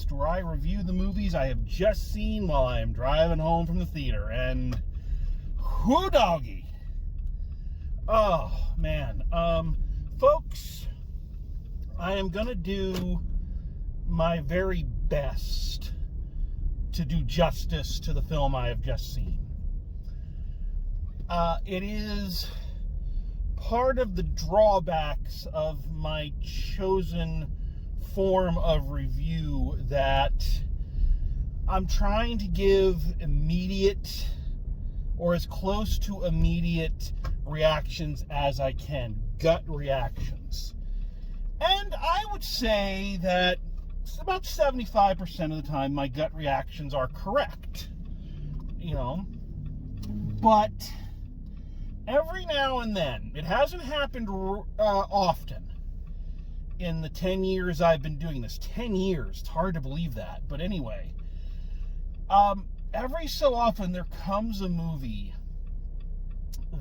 podcast where I review the movies I have just seen while I am driving home from the theater. And whoo doggy. Oh, man. Folks, I am going to do my very best to do justice to the film I have just seen. It is part of the drawbacks of my chosen form of review that I'm trying to give immediate or as close to immediate reactions as I can, gut reactions. And I would say that about 75% of the time my gut reactions are correct, but every now and then, it hasn't happened often in the 10 years I've been doing this. 10 years, it's hard to believe that. But anyway, every so often there comes a movie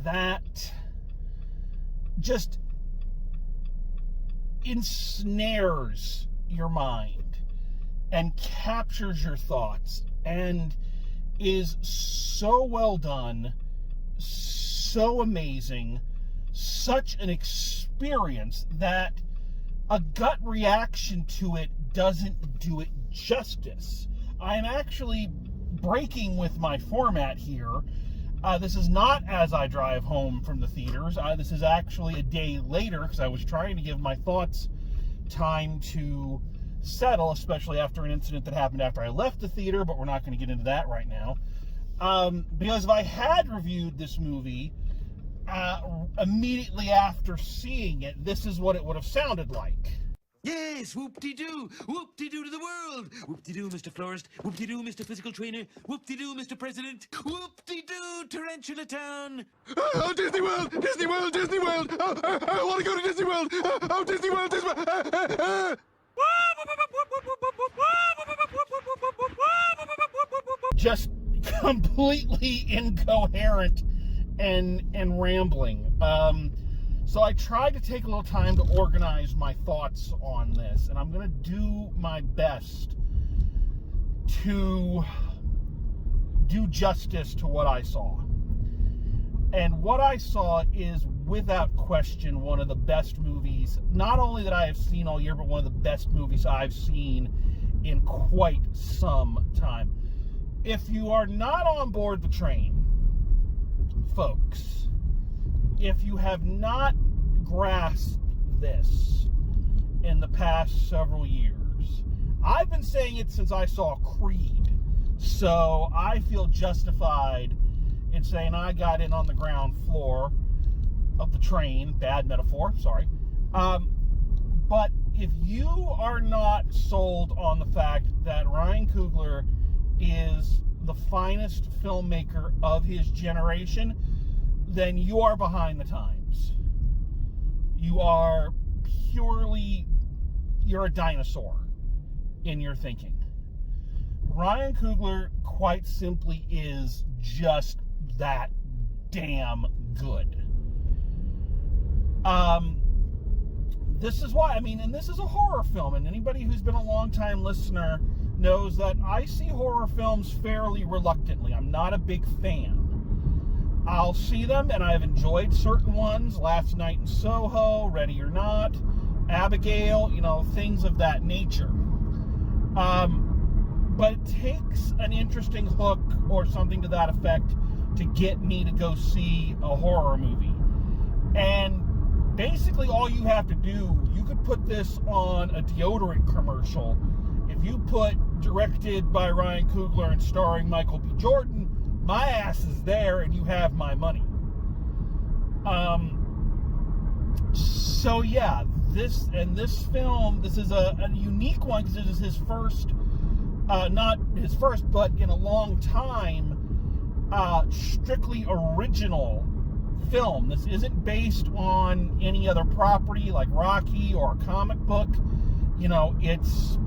that just ensnares your mind and captures your thoughts and is so well done, so amazing, such an experience that a gut reaction to it doesn't do it justice. I'm actually breaking with my format here. This is not as I drive home from the theaters. This is actually a day later because I was trying to give my thoughts time to settle, especially after an incident that happened after I left the theater, but we're not going to get into that right now. Because if I had reviewed this movie immediately after seeing it, this is what it would have sounded like. Yes, whoop-de-doo to the world. Whoop-de-doo, Mr. Florist. Whoop-de-doo, Mr. Physical Trainer. Whoop-de-doo, Mr. President. Whoop-de-doo, Tarantula Town. Oh, Disney World, Disney World, Disney World. Oh, I want to go to Disney World. Oh, Disney World, Disney World. Just completely incoherent and rambling. So I tried to take a little time to organize my thoughts on this, and I'm going to do my best to do justice to what I saw. And what I saw is, without question, one of the best movies, not only that I have seen all year, but one of the best movies I've seen in quite some time. If you are not on board the train, folks, if you have not grasped this in the past several years, I've been saying it since I saw Creed, so I feel justified in saying I got in on the ground floor of the train. Bad metaphor, sorry. But if you are not sold on the fact that Ryan Coogler is the finest filmmaker of his generation, then you are behind the times. You are you're a dinosaur in your thinking. Ryan Coogler quite simply is just that damn good. This is why, and this is a horror film, and anybody who's been a long-time listener knows that I see horror films fairly reluctantly. I'm not a big fan. I'll see them, and I've enjoyed certain ones. Last Night in Soho, Ready or Not, Abigail, things of that nature. But it takes an interesting hook or something to that effect to get me to go see a horror movie. And basically all you have to do, you could put this on a deodorant commercial. If you put directed by Ryan Coogler and starring Michael B. Jordan, my ass is there and you have my money. So yeah, this film, this is a unique one because it is his first, not his first, but in a long time, strictly original film. This isn't based on any other property like Rocky or a comic book. It's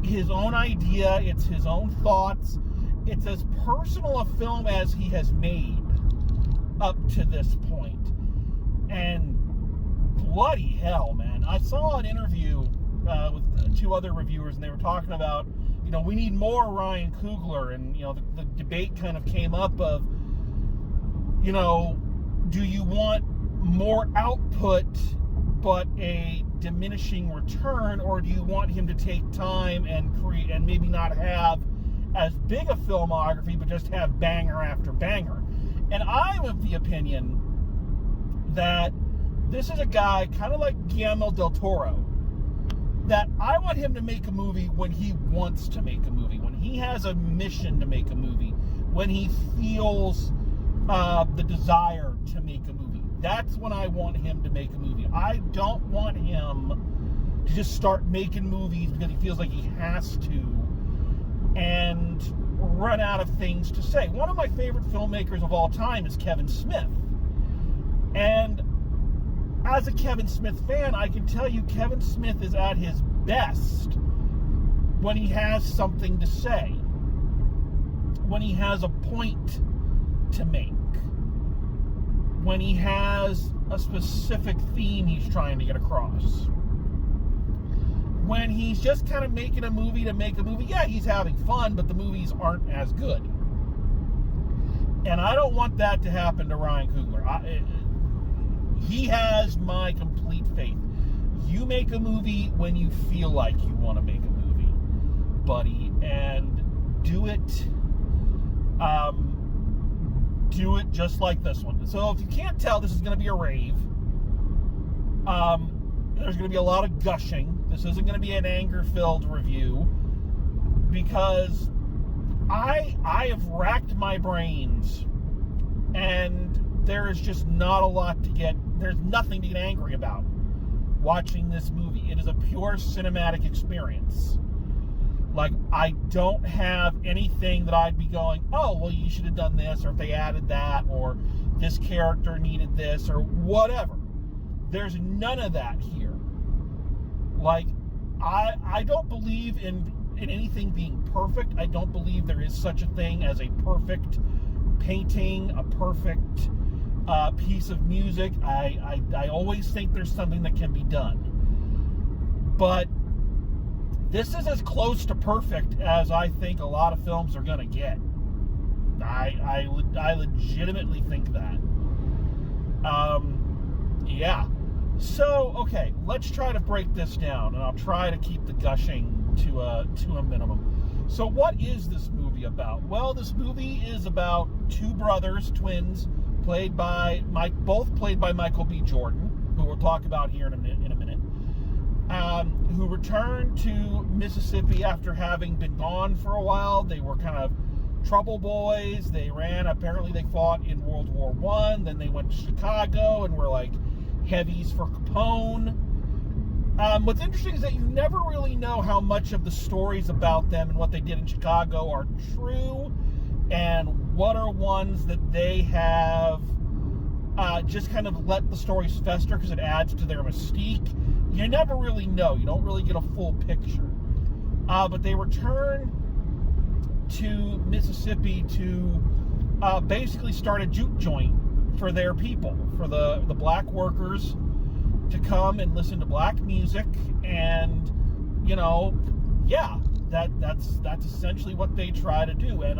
his own idea, it's his own thoughts. It's as personal a film as he has made up to this point. And bloody hell, man. I saw an interview with two other reviewers, and they were talking about we need more Ryan Coogler, and the debate kind of came up of, do you want more output but a diminishing return, or do you want him to take time and create, and maybe not have as big a filmography, but just have banger after banger? And I'm of the opinion that this is a guy kind of like Guillermo del Toro, that I want him to make a movie when he wants to make a movie, when he has a mission to make a movie, when he feels the desire to make a movie. That's when I want him to make a movie. I don't want him to just start making movies because he feels like he has to and run out of things to say. One of my favorite filmmakers of all time is Kevin Smith. And as a Kevin Smith fan, I can tell you Kevin Smith is at his best when he has something to say, when he has a point to make, when he has a specific theme he's trying to get across. When he's just kind of making a movie to make a movie, yeah, he's having fun, but the movies aren't as good. And I don't want that to happen to Ryan Coogler. He has my complete faith. You make a movie when you feel like you want to make a movie, buddy, and do it just like this one. So if you can't tell, this is going to be a rave. There's going to be a lot of gushing. This isn't going to be an anger-filled review, because I have racked my brains, and there is just not a lot to get, there's nothing to get angry about watching this movie. It is a pure cinematic experience. Like, I don't have anything that I'd be going, oh, well, you should have done this, or if they added that, or this character needed this, or whatever. There's none of that here. Like, I don't believe in anything being perfect. I don't believe there is such a thing as a perfect painting, a perfect piece of music. I always think there's something that can be done. But this is as close to perfect as I think a lot of films are going to get. I legitimately think that. Yeah. So, okay, let's try to break this down, and I'll try to keep the gushing to a minimum. So what is this movie about? Well, this movie is about two brothers, twins, both played by Michael B. Jordan, who we'll talk about here in a minute, who returned to Mississippi after having been gone for a while. They were kind of trouble boys. Apparently they fought in World War I, then they went to Chicago and were like heavies for Capone. What's interesting is that you never really know how much of the stories about them and what they did in Chicago are true, and what are ones that they have just kind of let the stories fester because it adds to their mystique. You never really know. You don't really get a full picture. But they return to Mississippi to basically start a juke joint for their people, for the black workers to come and listen to black music, and that's essentially what they try to do. And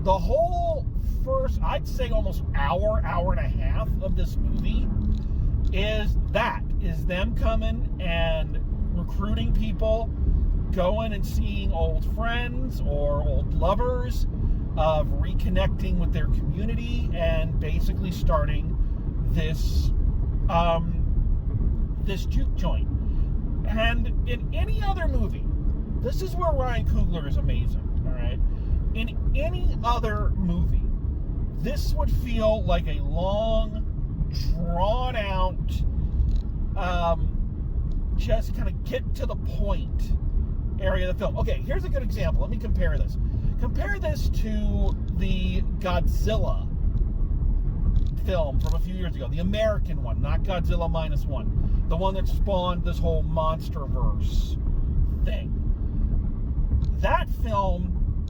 the whole first, I'd say almost hour and a half of this movie is them coming and recruiting people, going and seeing old friends or old lovers, of reconnecting with their community, and basically starting this this juke joint. And in any other movie, this is where Ryan Coogler is amazing, all right? In any other movie, this would feel like a long, drawn-out, just kind of get to the point area of the film. Okay, here's a good example. Let me compare this. Compare this to the Godzilla film from a few years ago, the American one, not Godzilla -1, the one that spawned this whole MonsterVerse thing. That film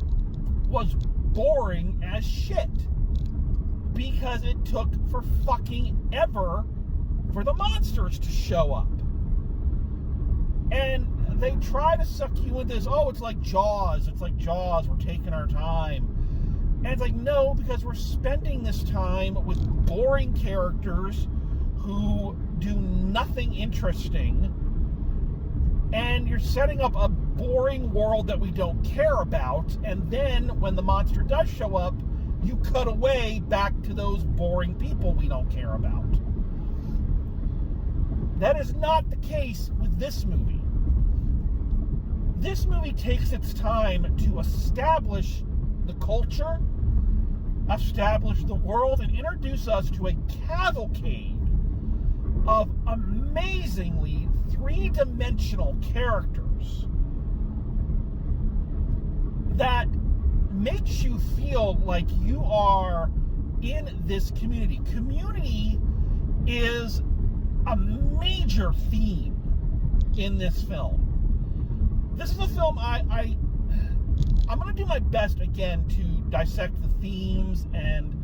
was boring as shit because it took for fucking ever for the monsters to show up. And they try to suck you into this, oh, it's like Jaws, we're taking our time. And it's like, no, because we're spending this time with boring characters who do nothing interesting, and you're setting up a boring world that we don't care about, and then when the monster does show up, you cut away back to those boring people we don't care about. That is not the case with this movie. This movie takes its time to establish the culture, establish the world, and introduce us to a cavalcade of amazingly three-dimensional characters that makes you feel like you are in this community. Community is a major theme in this film. This is a film I'm going to do my best again to dissect the themes and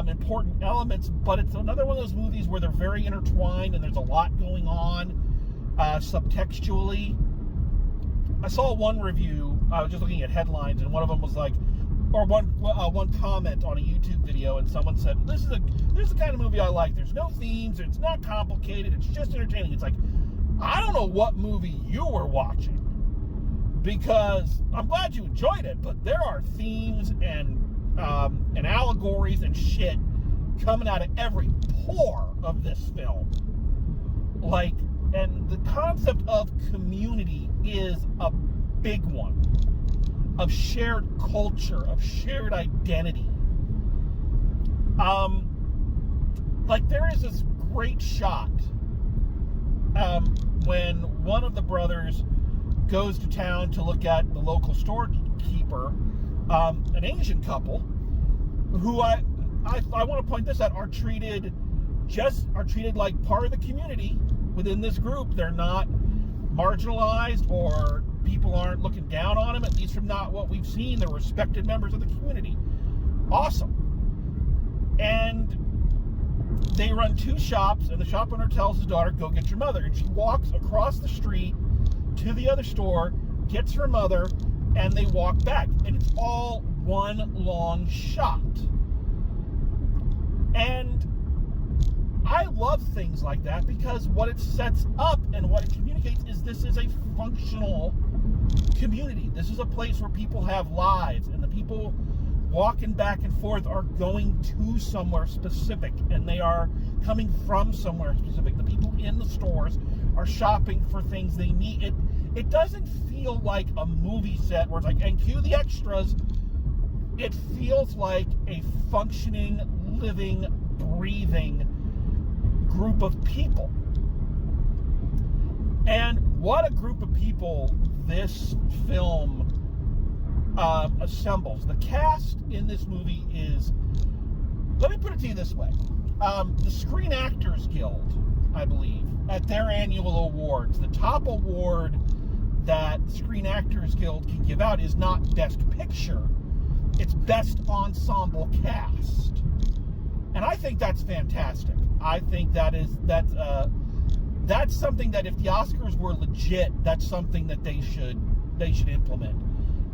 important elements, but it's another one of those movies where they're very intertwined and there's a lot going on subtextually. I saw one review, I was just looking at headlines, and one of them was like, or one comment on a YouTube video, and someone said, this is the kind of movie I like. There's no themes, it's not complicated, it's just entertaining. It's like, I don't know what movie you were watching, because I'm glad you enjoyed it, but there are themes and allegories and shit coming out of every pore of this film. Like, and the concept of community is a big one. Of shared culture, of shared identity. Like, there is this great shot when one of the brothers goes to town to look at the local storekeeper, an Asian couple, who I want to point this out, are treated like part of the community within this group. They're not marginalized, or people aren't looking down on them, at least from not what we've seen. They're respected members of the community. Awesome. And they run two shops, and the shop owner tells his daughter, go get your mother. And she walks across the street to the other store, gets her mother, and they walk back. And it's all one long shot. And I love things like that, because what it sets up and what it communicates is this is a functional community. This is a place where people have lives, and the people walking back and forth are going to somewhere specific, and they are coming from somewhere specific. The people in the stores are shopping for things they need. It doesn't feel like a movie set where it's like, and cue the extras. It feels like a functioning, living, breathing group of people. And what a group of people this film assembles. The cast in this movie is, let me put it to you this way. The Screen Actors Guild, I believe, at their annual awards, the top award that Screen Actors Guild can give out is not Best Picture, it's Best Ensemble Cast. And I think that's fantastic. I think that's something that if the Oscars were legit, that's something that they should implement,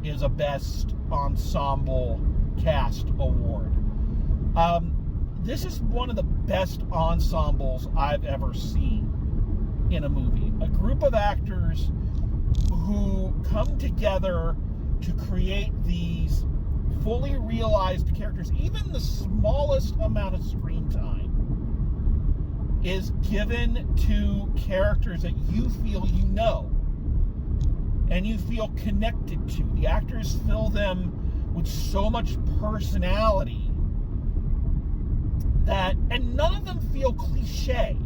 is a Best Ensemble Cast award. This is one of the best ensembles I've ever seen in a movie. A group of actors who come together to create these fully realized characters. Even the smallest amount of screen time is given to characters that you feel you know and you feel connected to. The actors fill them with so much personality that, and none of them feel cliche.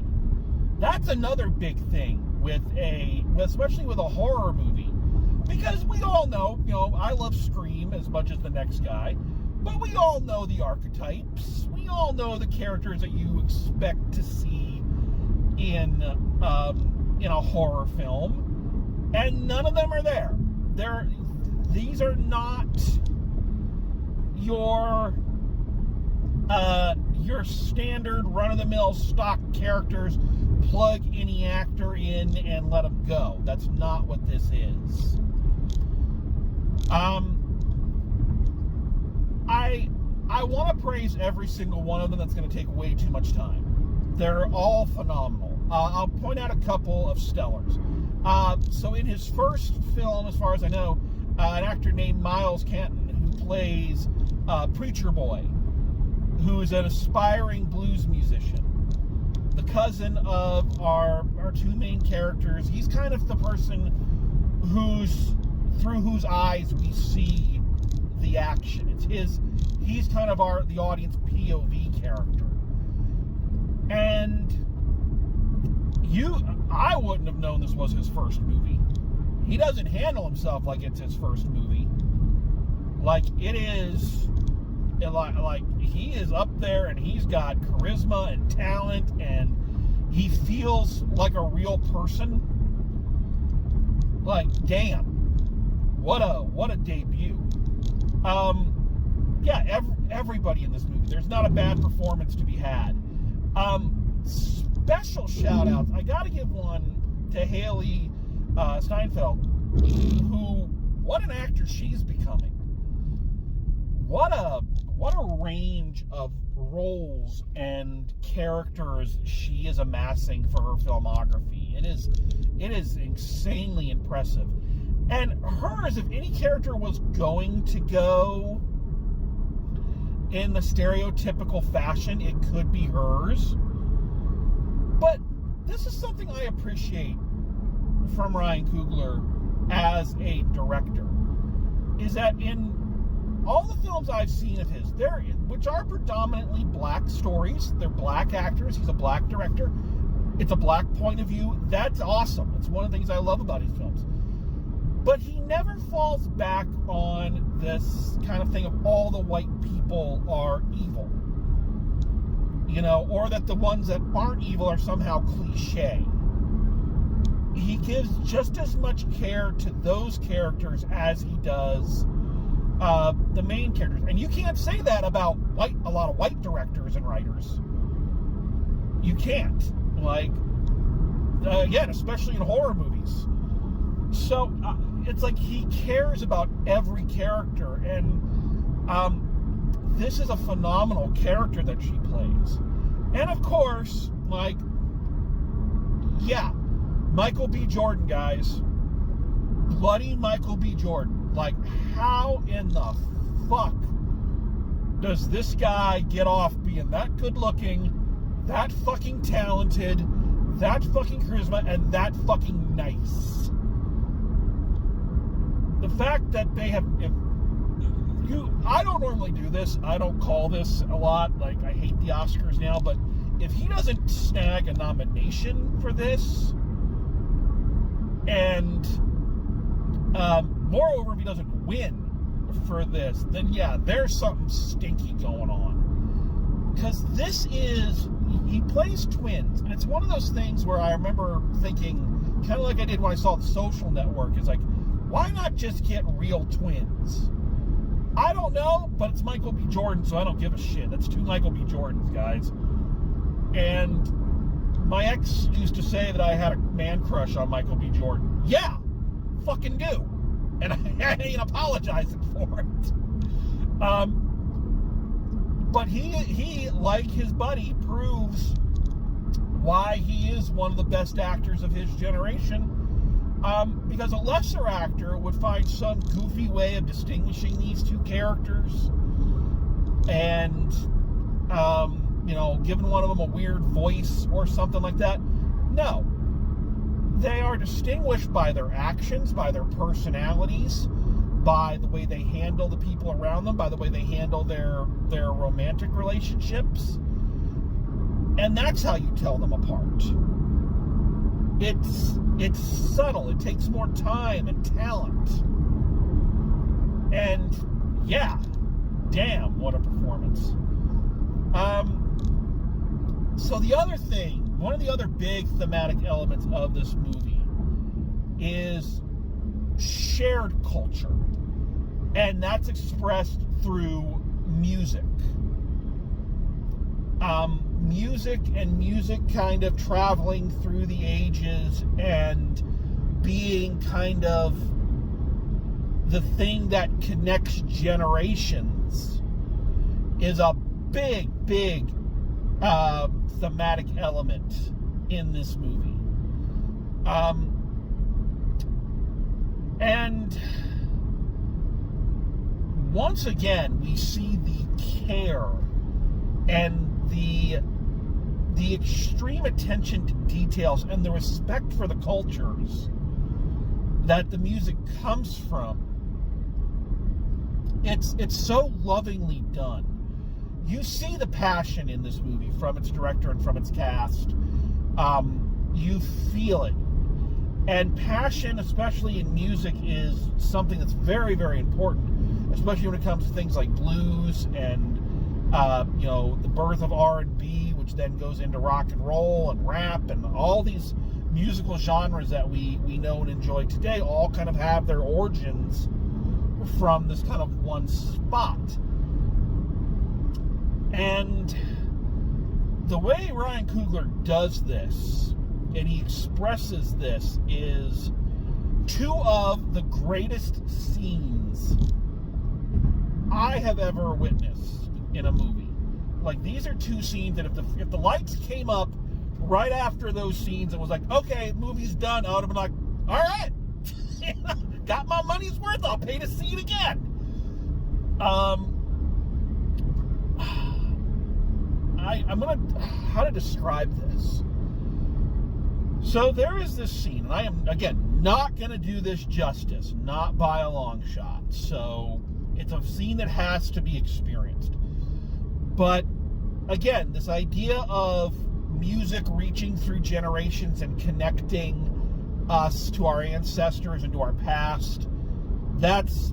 That's another big thing especially with a horror movie, because we all know, I love Scream as much as the next guy, but we all know the archetypes. We all know the characters that you expect to see in a horror film, and none of them are there. These are not your standard run-of-the-mill stock characters plug any actor in and let them go. That's not what this is. I want to praise every single one of them. That's going to take way too much time. They're all phenomenal. I'll point out a couple of stellars. So in his first film, as far as I know, an actor named Miles Canton, who plays Preacher Boy, who's an aspiring blues musician, the cousin of our two main characters. He's kind of the person through whose eyes we see the action. He's kind of the audience POV character. And I wouldn't have known this was his first movie. He doesn't handle himself like it's his first movie. Like it is, like he is up there and he's got charisma and talent and he feels like a real person. Like, damn, what a debut. Yeah, everybody in this movie. There's not a bad performance to be had. Special shout outs. I gotta give one to Haley Steinfeld, what an actor she's becoming. What a range of roles and characters she is amassing for her filmography. It is insanely impressive. And hers, if any character was going to go in the stereotypical fashion, it could be hers. But this is something I appreciate from Ryan Coogler as a director, is that in all the films I've seen of his, which are predominantly black stories, they're black actors, he's a black director, it's a black point of view, that's awesome. It's one of the things I love about his films. But he never falls back on this kind of thing of all the white people are evil. You know, or that the ones that aren't evil are somehow cliche. He gives just as much care to those characters as he does the main characters. And you can't say that about a lot of white directors and writers. You can't. Like, again, especially in horror movies. So, it's like he cares about every character, and this is a phenomenal character that she plays. And of course, like, yeah, Michael B. Jordan, guys. Bloody Michael B. Jordan. Like, how in the fuck does this guy get off being that good looking, that fucking talented, that fucking charisma, and that fucking nice? The fact that they have, I don't normally do this, I don't call this a lot, like I hate the Oscars now, but if he doesn't snag a nomination for this, and moreover, if he doesn't win for this, then yeah, there's something stinky going on. Because he plays twins, and it's one of those things where I remember thinking, kind of like I did when I saw The Social Network, is like, why not just get real twins? I don't know, but it's Michael B. Jordan, so I don't give a shit. That's two Michael B. Jordans, guys. And my ex used to say that I had a man crush on Michael B. Jordan. Yeah, fucking do. And I ain't apologizing for it. But he, like his buddy, proves why he is one of the best actors of his generation. Because a lesser actor would find some goofy way of distinguishing these two characters and, giving one of them a weird voice or something like that. No. They are distinguished by their actions, by their personalities, by the way they handle the people around them, by the way they handle their romantic relationships. And that's how you tell them apart. It's subtle. It takes more time and talent. And yeah, damn, what a performance. So the other thing, one of the other big thematic elements of this movie is shared culture. And that's expressed through music. music and music kind of traveling through the ages and being kind of the thing that connects generations is a big thematic element in this movie. And once again, we see the care and the extreme attention to details and the respect for the cultures that the music comes from. It's so lovingly done. You see the passion in this movie from its director and from its cast. You feel it. And passion, especially in music, is something that's very, very important, especially when it comes to things like blues and, the birth of R&B, which then goes into rock and roll and rap, and all these musical genres that we know and enjoy today all kind of have their origins from this kind of one spot. And the way Ryan Coogler does this, and he expresses this, is two of the greatest scenes I have ever witnessed in a movie. Like, these are two scenes that if the lights came up right after those scenes and was like, okay, movie's done, I would have been like, all right, got my money's worth, I'll pay to see it again. How to describe this? So there is this scene, and I am, again, not going to do this justice, not by a long shot. So it's a scene that has to be experienced. But again, this idea of music reaching through generations and connecting us to our ancestors and to our past, that's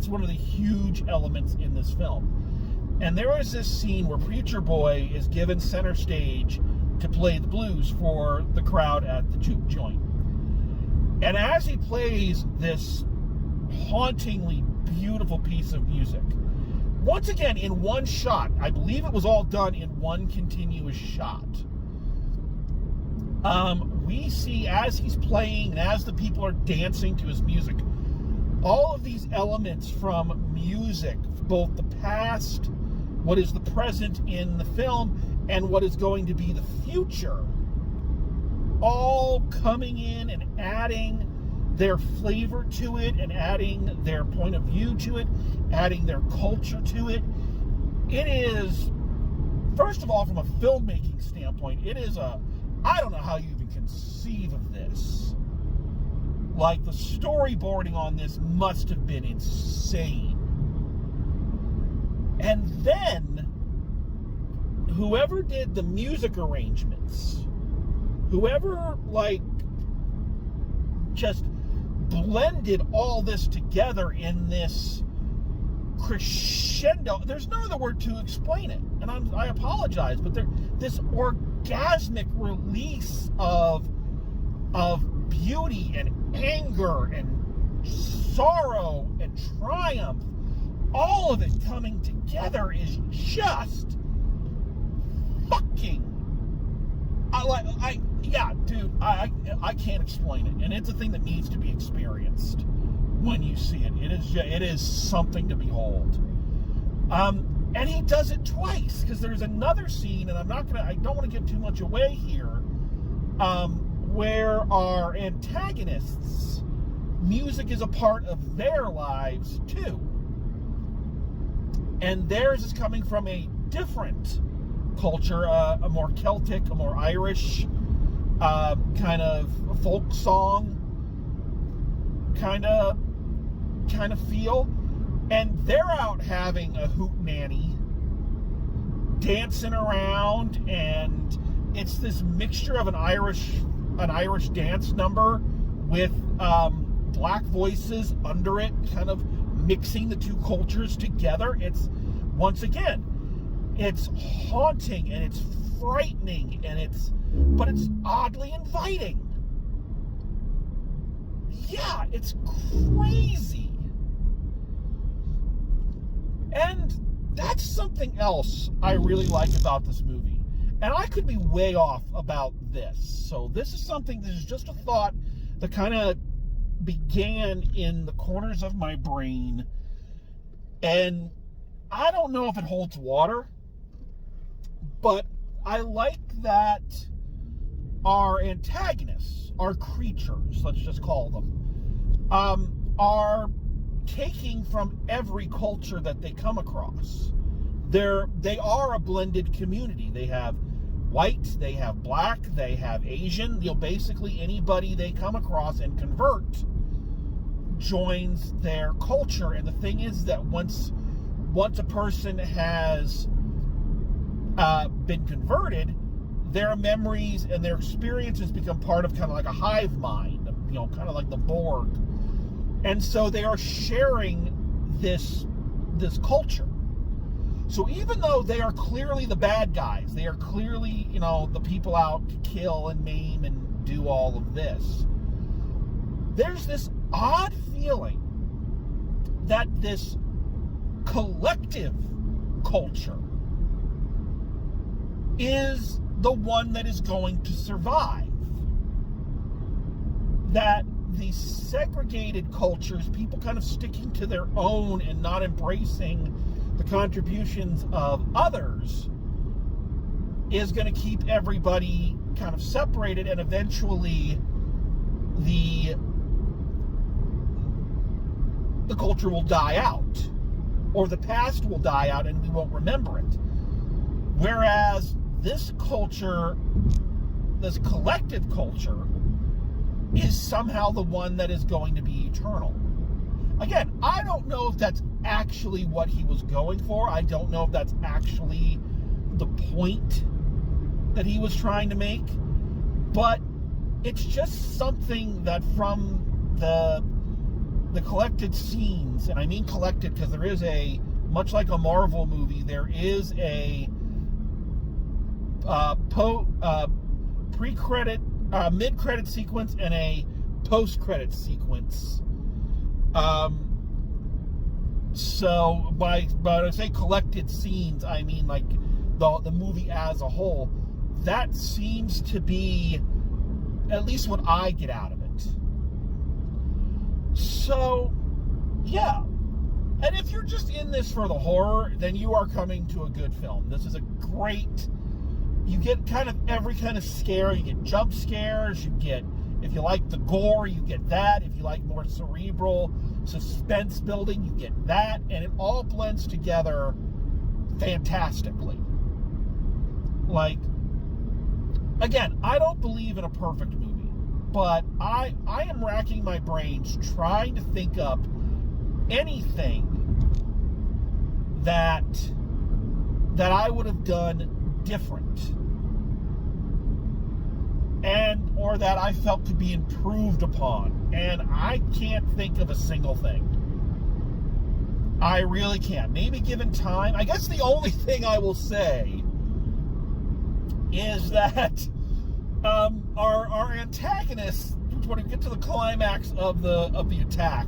one of the huge elements in this film. And there is this scene where Preacher Boy is given center stage to play the blues for the crowd at the juke joint. And as he plays this hauntingly beautiful piece of music, once again in one shot, I believe it was all done in one continuous shot, we see as he's playing and as the people are dancing to his music, all of these elements from music, both the past, what is the present in the film, and what is going to be the future, all coming in and adding their flavor to it and adding their point of view to it, adding their culture to it. It is, first of all, from a filmmaking standpoint, it is I don't know how you even conceive of this. Like, the storyboarding on this must have been insane. And then, whoever did the music arrangements, whoever, just blended all this together in this crescendo, there's no other word to explain it, and I apologize, but this orgasmic release of beauty and anger and sorrow and triumph, all of it coming together is just fucking, I can't explain it, and it's a thing that needs to be experienced when you see it. It is something to behold. And he does it twice, because there's another scene, and I don't want to give too much away here, where our antagonists, music is a part of their lives too. And theirs is coming from a different culture, a more Celtic, a more Irish, kind of folk song kind of feel. And they're out having a hootenanny, dancing around, and it's this mixture of an Irish dance number with black voices under it, kind of mixing the two cultures together. It's, once again, it's haunting and it's frightening, but it's oddly inviting. Yeah, it's crazy. And that's something else I really like about this movie. And I could be way off about this. So this is just a thought that kind of began in the corners of my brain. And I don't know if it holds water, but I like that our antagonists, our creatures, let's just call them, are taking from every culture that they come across. They are a blended community. They have white, they have black, they have Asian. Basically anybody they come across and convert joins their culture. And the thing is that once a person has been converted, their memories and their experiences become part of kind of like a hive mind, kind of like the Borg. And so they are sharing this culture. So even though they are clearly the bad guys, they are clearly, the people out to kill and maim and do all of this, there's this odd feeling that this collective culture is the one that is going to survive. That the segregated cultures, people kind of sticking to their own and not embracing the contributions of others, is going to keep everybody kind of separated, and eventually the culture will die out, or the past will die out and we won't remember it. Whereas this culture, this collective culture, is somehow the one that is going to be eternal. Again, I don't know if that's actually what he was going for. I don't know if that's actually the point that he was trying to make. But it's just something that from the collected scenes, and I mean collected because there is much like a Marvel movie, there is a pre-credit, mid-credit sequence and a post-credit sequence. So by when I say collected scenes, I mean like the movie as a whole. That seems to be at least what I get out of it. So, yeah. And if you're just in this for the horror, then you are coming to a good film. This is a great... You get kind of every kind of scare. You get jump scares. You get... If you like the gore, you get that. If you like more cerebral suspense building, you get that. And it all blends together fantastically. Like, again, I don't believe in a perfect movie, but I am racking my brains trying to think up anything that I would have done different, and or that I felt could be improved upon, and I can't think of a single thing. I really can't. Maybe given time. I guess the only thing I will say is that our antagonists, when we get to the climax of the attack,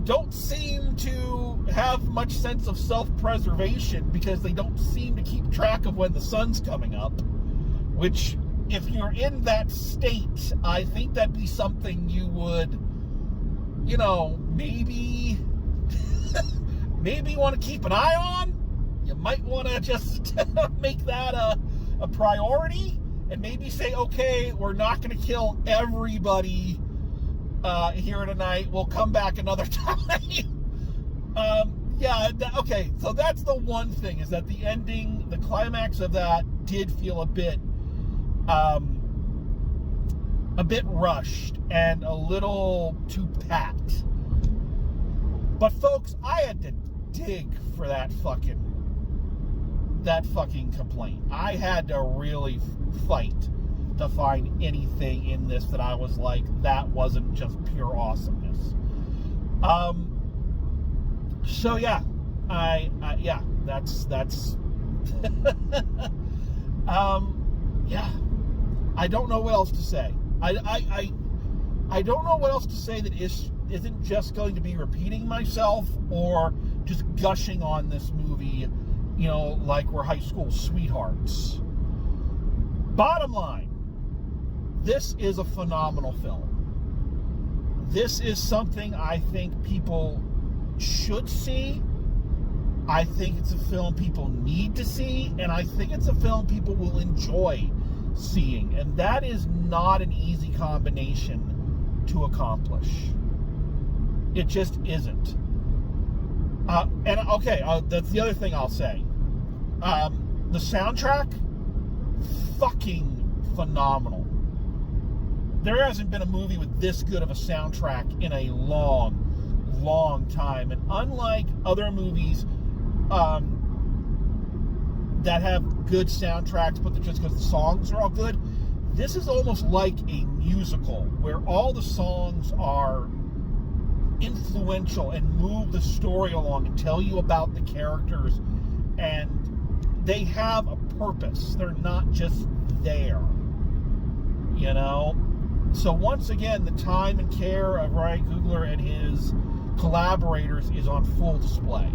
don't seem to have much sense of self-preservation, because they don't seem to keep track of when the sun's coming up, which, if you're in that state, I think that'd be something you would, maybe want to keep an eye on. You might want to just make that a priority, and maybe say, okay, we're not going to kill everybody here tonight. We'll come back another time. Okay, so that's the one thing, is that the ending, the climax of that did feel a bit rushed and a little too pat. But folks, I had to dig for that fucking complaint. I had to really fight to find anything in this that I was like, that wasn't just pure awesomeness. So yeah, that's yeah, I don't know what else to say. I don't know what else to say that isn't just going to be repeating myself or just gushing on this movie, like we're high school sweethearts. Bottom line, this is a phenomenal film. This is something I think people should see. I think it's a film people need to see, and I think it's a film people will enjoy seeing. And that is not an easy combination to accomplish. It just isn't. That's the other thing I'll say. The soundtrack, fucking phenomenal. There hasn't been a movie with this good of a soundtrack in a long, long time. And unlike other movies that have good soundtracks, but they're just because the songs are all good, this is almost like a musical where all the songs are influential and move the story along and tell you about the characters, and they have a purpose. They're not just there, you know? So once again, the time and care of Ryan Coogler and his collaborators is on full display.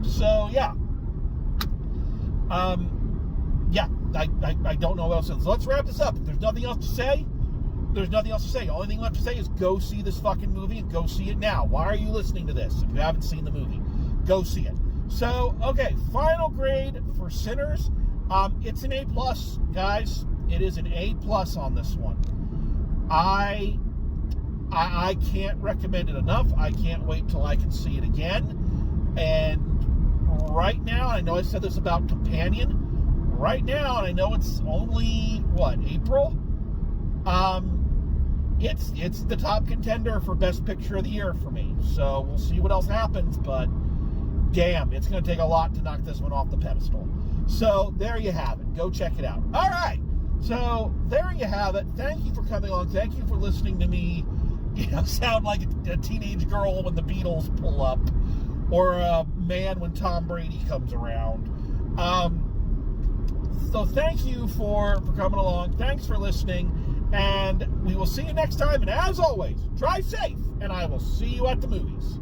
So yeah. I don't know what else. So let's wrap this up. If there's nothing else to say, there's nothing else to say. The only thing left to say is go see this fucking movie, and go see it now. Why are you listening to this if you haven't seen the movie? Go see it. So, okay, final grade for Sinners. It's an A+, guys. It is an A+ on this one. I can't recommend it enough. I can't wait till I can see it again. And right now, I know I said this about Companion. Right now, and I know it's only, April? It's the top contender for Best Picture of the Year for me. So we'll see what else happens, but damn, it's going to take a lot to knock this one off the pedestal. So there you have it. Go check it out. All right. So there you have it. Thank you for coming along. Thank you for listening to me, sound like a teenage girl when the Beatles pull up, or a man when Tom Brady comes around. So thank you for coming along. Thanks for listening. And we will see you next time. And as always, drive safe. And I will see you at the movies.